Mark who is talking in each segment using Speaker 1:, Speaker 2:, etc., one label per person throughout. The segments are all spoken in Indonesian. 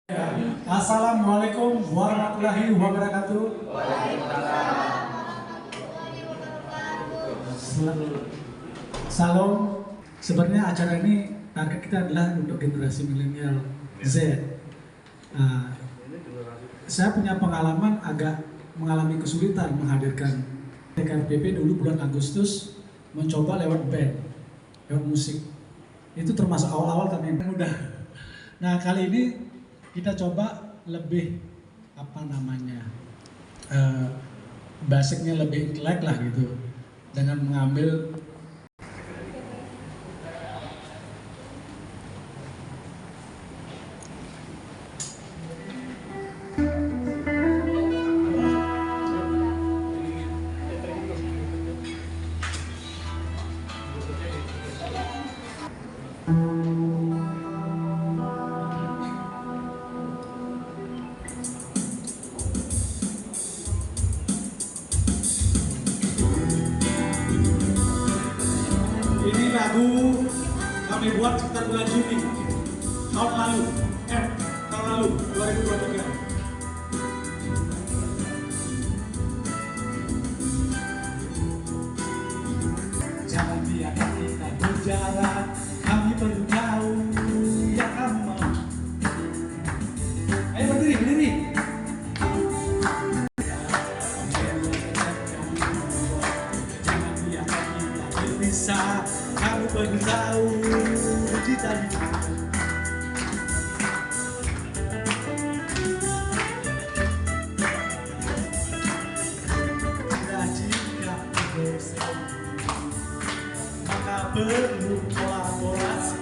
Speaker 1: Assalamualaikum warahmatullahi wabarakatuh. Salam. Sebenarnya acara ini target kita adalah untuk generasi milenial Z. Saya punya pengalaman agak mengalami kesulitan menghadirkan TKRPP dulu bulan Agustus mencoba lewat band, lewat musik. Itu termasuk awal-awal kami mudah. Nah kali ini kita coba lebih basicnya lebih intelek lah gitu, dengan mengambil lagu kami buat sekitar bulan Juni tahun lalu, tahun lalu 2023. Jangan biarkan kita berjalan, kami perlu tahu yang kamu mau. Ayo berdiri. Jangan biarkan kita berpisah, kamu perlu tahu cita jika bersama, maka perlu kolaborasi.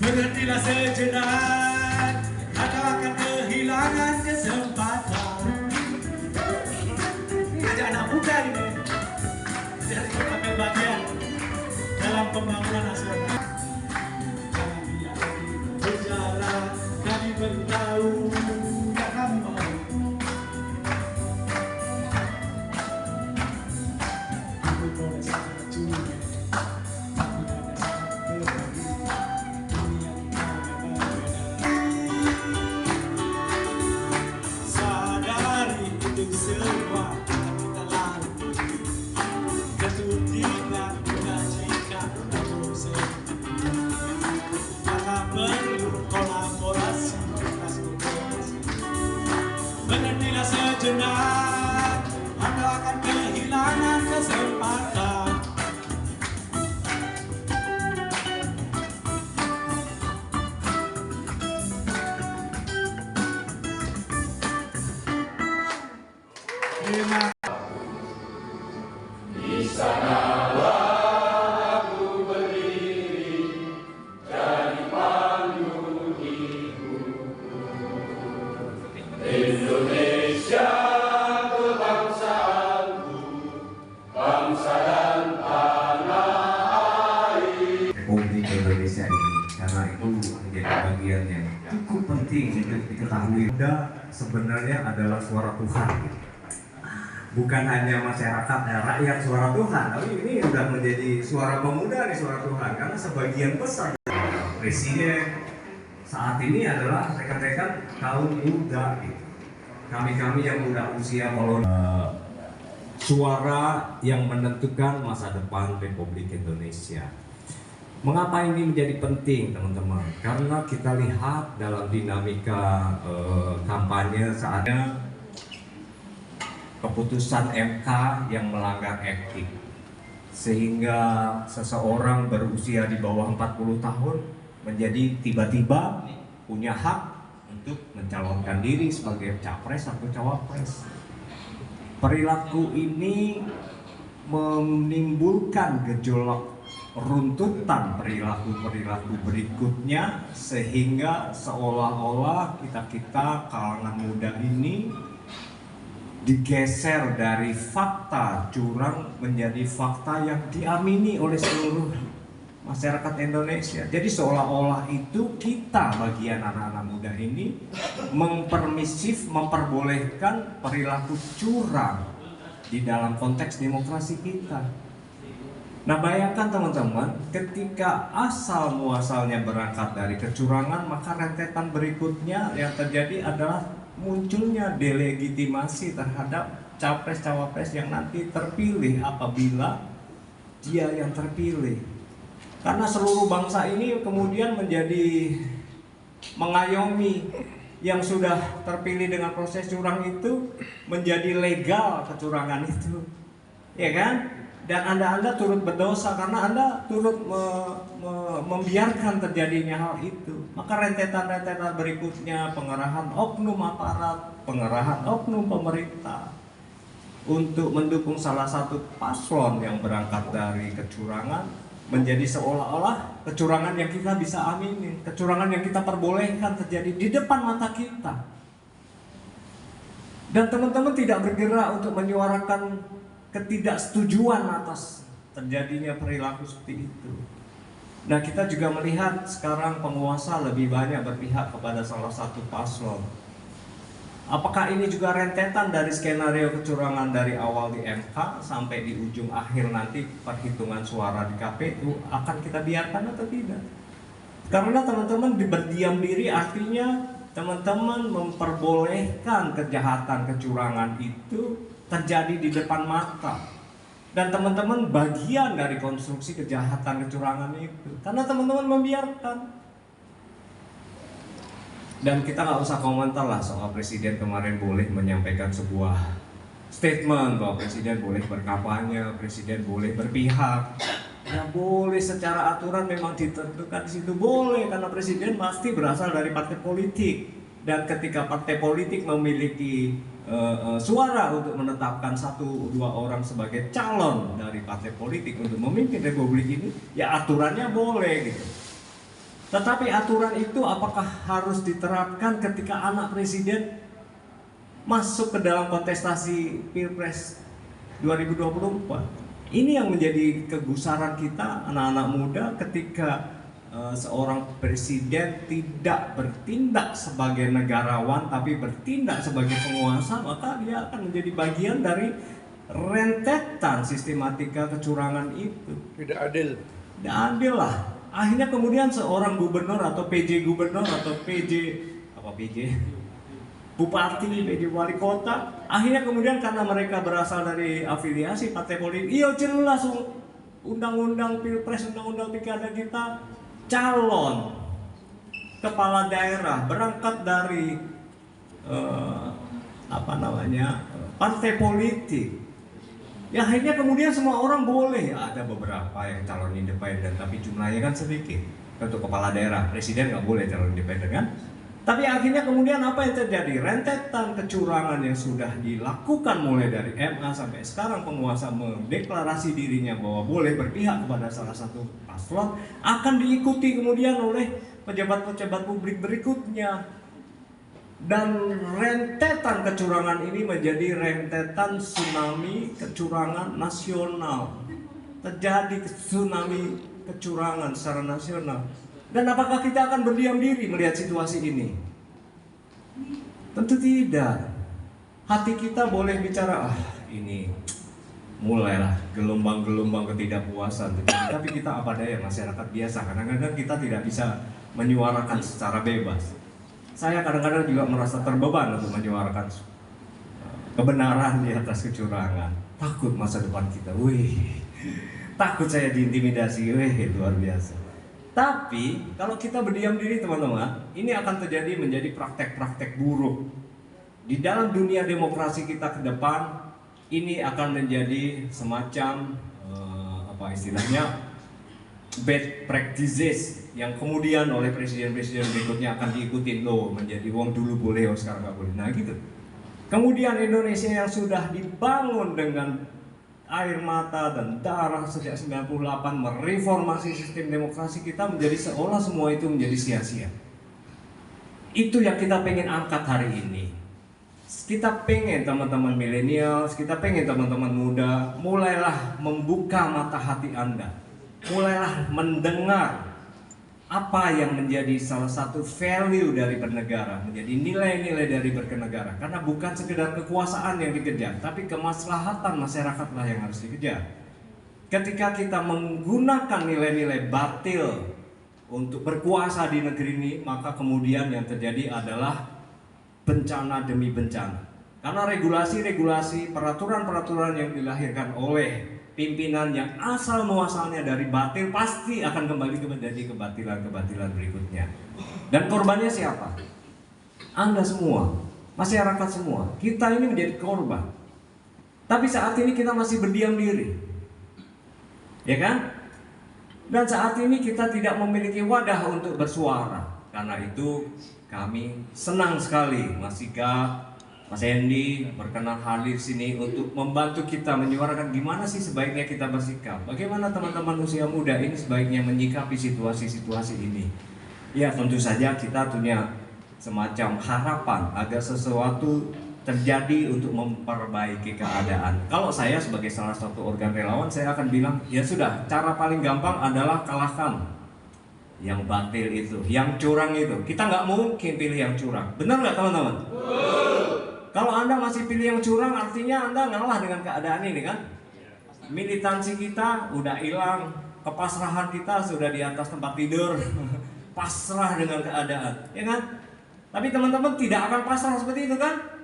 Speaker 1: Berhentilah sejenak, atau akan kehilangan kesempatan. Ajak anak muda ini jadi mengambil bagian dalam pembangunan nasional. Jangan biarkan kita berjalan, kami perlu tahu yang kamu mau. Aku boleh sangat juga, tapi ada sangat berbagi. Dunia kita berbeda. Sadari itu semua kita lalui. Maka perlu kolaborasi. Berhentilah sejenak, Anda akan kehilangan kesempatan. Terima kasih. Di sanalah aku berdiri, jadi pandu hidupku. Indonesia kebangsaanku, bangsa dan tanah air.
Speaker 2: Republik Indonesia ini, karena itu menjadi bagian yang cukup penting untuk diketahui. Sebenarnya adalah suara Tuhan. Bukan hanya masyarakat, rakyat suara Tuhan, tapi ini sudah menjadi suara pemuda nih, suara Tuhan. Karena sebagian besar presiden saat ini adalah rekan-rekan kaum muda gitu. Kami-kami yang muda usia kolonial. Suara yang menentukan masa depan Republik Indonesia. Mengapa ini menjadi penting, teman-teman? Karena kita lihat dalam dinamika kampanye saatnya keputusan MK yang melanggar etik, sehingga seseorang berusia di bawah 40 tahun menjadi tiba-tiba punya hak untuk mencalonkan diri sebagai capres atau cawapres. Perilaku ini menimbulkan gejolak runtutan perilaku-perilaku berikutnya, sehingga seolah-olah kita kalangan muda ini digeser dari fakta curang menjadi fakta yang diamini oleh seluruh masyarakat Indonesia. Jadi seolah-olah itu kita bagian anak-anak muda ini memperbolehkan perilaku curang di dalam konteks demokrasi kita. Nah, bayangkan teman-teman, ketika asal muasalnya berangkat dari kecurangan, maka rentetan berikutnya yang terjadi adalah munculnya delegitimasi terhadap capres-cawapres yang nanti terpilih apabila dia yang terpilih. Karena seluruh bangsa ini kemudian menjadi mengayomi yang sudah terpilih dengan proses curang itu menjadi legal kecurangan itu, ya kan? Dan Anda turut berdosa karena Anda turut membiarkan terjadinya hal itu. Maka rentetan-rentetan berikutnya, pengerahan oknum aparat, pengerahan oknum pemerintah untuk mendukung salah satu paslon yang berangkat dari kecurangan, menjadi seolah-olah kecurangan yang kita bisa aminin, kecurangan yang kita perbolehkan terjadi di depan mata kita. Dan teman-teman tidak bergerak untuk menyuarakan ketidaksetujuan atas terjadinya perilaku seperti itu. Nah, kita juga melihat sekarang penguasa lebih banyak berpihak kepada salah satu paslon. Apakah ini juga rentetan dari skenario kecurangan dari awal di MK sampai di ujung akhir nanti perhitungan suara di KPU akan kita biarkan atau tidak? Karena teman-teman berdiam diri artinya teman-teman memperbolehkan kejahatan kecurangan itu terjadi di depan mata, dan teman-teman bagian dari konstruksi kejahatan kecurangan itu karena teman-teman membiarkan. Dan kita nggak usah komentar lah soal presiden kemarin boleh menyampaikan sebuah statement bahwa presiden boleh berkampanye, presiden boleh berpihak. Ya boleh, secara aturan memang ditentukan di situ boleh, karena presiden pasti berasal dari partai politik, dan ketika partai politik memiliki suara untuk menetapkan 1-2 orang sebagai calon dari partai politik untuk memimpin republik ini, ya aturannya boleh gitu. Tetapi aturan itu apakah harus diterapkan ketika anak presiden masuk ke dalam kontestasi Pilpres 2024? Ini yang menjadi kegusaran kita anak-anak muda ketika seorang presiden tidak bertindak sebagai negarawan tapi bertindak sebagai penguasa, maka dia akan menjadi bagian dari rentetan sistematika kecurangan itu.
Speaker 3: Tidak adil.
Speaker 2: Tidak adil lah. Akhirnya kemudian seorang gubernur atau PJ gubernur atau bupati, PJ wali kota, akhirnya kemudian karena mereka berasal dari afiliasi partai politik, iya jelas undang-undang Pilpres, undang-undang pilkada kita, calon kepala daerah berangkat dari partai politik. Ya akhirnya kemudian semua orang boleh, ada beberapa yang calon independen tapi jumlahnya kan sedikit. Untuk kepala daerah, presiden nggak boleh calon independen kan? Tapi akhirnya kemudian apa yang terjadi? Rentetan kecurangan yang sudah dilakukan mulai dari MA sampai sekarang penguasa mendeklarasi dirinya bahwa boleh berpihak kepada salah satu paslon, akan diikuti kemudian oleh pejabat-pejabat publik berikutnya. Dan rentetan kecurangan ini menjadi rentetan tsunami kecurangan nasional. Terjadi tsunami kecurangan secara nasional. Dan apakah kita akan berdiam diri melihat situasi ini? Tentu tidak. Hati kita boleh bicara, ini mulailah gelombang-gelombang ketidakpuasan. Tapi kita apa daya, masyarakat biasa. Kadang-kadang kita tidak bisa menyuarakan secara bebas. Saya kadang-kadang juga merasa terbeban untuk menyuarakan kebenaran di atas kecurangan. Takut masa depan kita, takut saya diintimidasi, luar biasa. Tapi kalau kita berdiam diri teman-teman, ini akan terjadi menjadi praktek-praktek buruk. Di dalam dunia demokrasi kita ke depan, ini akan menjadi semacam bad practices yang kemudian oleh presiden-presiden berikutnya akan diikutin, loh menjadi wong dulu boleh, sekarang nggak boleh. Nah gitu. Kemudian Indonesia yang sudah dibangun dengan air mata dan darah sejak 98 mereformasi sistem demokrasi kita, menjadi seolah semua itu menjadi sia-sia. Itu yang kita pengen angkat hari ini. Kita pengen teman-teman milenial, kita pengen teman-teman muda, mulailah membuka mata hati Anda. Mulailah mendengar apa yang menjadi salah satu value dari bernegara, menjadi nilai-nilai dari bernegara. Karena bukan sekedar kekuasaan yang dikejar, tapi kemaslahatan masyarakatlah yang harus dikejar.
Speaker 3: ketika kita menggunakan nilai-nilai batil untuk berkuasa di negeri ini, maka kemudian yang terjadi adalah bencana demi bencana. Karena regulasi-regulasi, peraturan-peraturan yang dilahirkan oleh pimpinan yang asal muasalnya dari batil pasti akan kembali menjadi kebatilan-kebatilan berikutnya. Dan korbannya siapa? Anda semua, masyarakat semua. Kita ini menjadi korban. Tapi saat ini kita masih berdiam diri, ya kan? Dan saat ini kita tidak memiliki wadah untuk bersuara. Karena itu kami senang sekali Mas Ika, Mas Hendy berkenan hadir sini untuk membantu kita menyuarakan gimana sih sebaiknya kita bersikap. Bagaimana teman-teman usia muda ini sebaiknya menyikapi situasi-situasi ini. Ya tentu saja kita punya semacam harapan agar sesuatu terjadi untuk memperbaiki keadaan. Kalau saya sebagai salah satu organ relawan, saya akan bilang, ya sudah, cara paling gampang adalah kalahkan yang batil itu, yang curang itu. Kita nggak mungkin pilih yang curang. Benar nggak teman-teman? Kalau Anda masih pilih yang curang, artinya Anda ngalah dengan keadaan ini kan? Militansi kita udah hilang, kepasrahan kita sudah di atas tempat tidur, pasrah dengan keadaan, ya kan? Tapi teman-teman tidak akan pasrah seperti itu kan?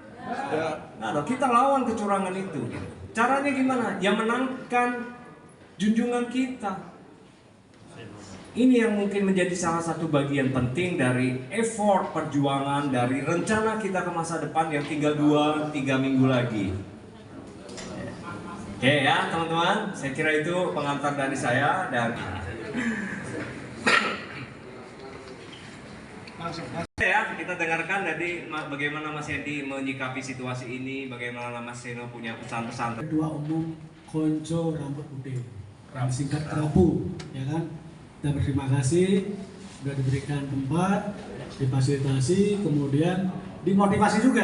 Speaker 3: Nah, kita lawan kecurangan itu. Caranya gimana? Ya menangkan junjungan kita. Ini yang mungkin menjadi salah satu bagian penting dari effort perjuangan, dari rencana kita ke masa depan yang tinggal 2-3 minggu lagi. Oke ya teman-teman, saya kira itu pengantar dari saya. Dan ya, kita dengarkan dari bagaimana Mas Hendy menyikapi situasi ini, bagaimana Mas Seno punya pesan-pesan.
Speaker 1: Ketua Umum Konco Rambut Putih, singkat Krapu, ya kan? Kita berterima kasih sudah diberikan tempat, difasilitasi, kemudian dimotivasi juga.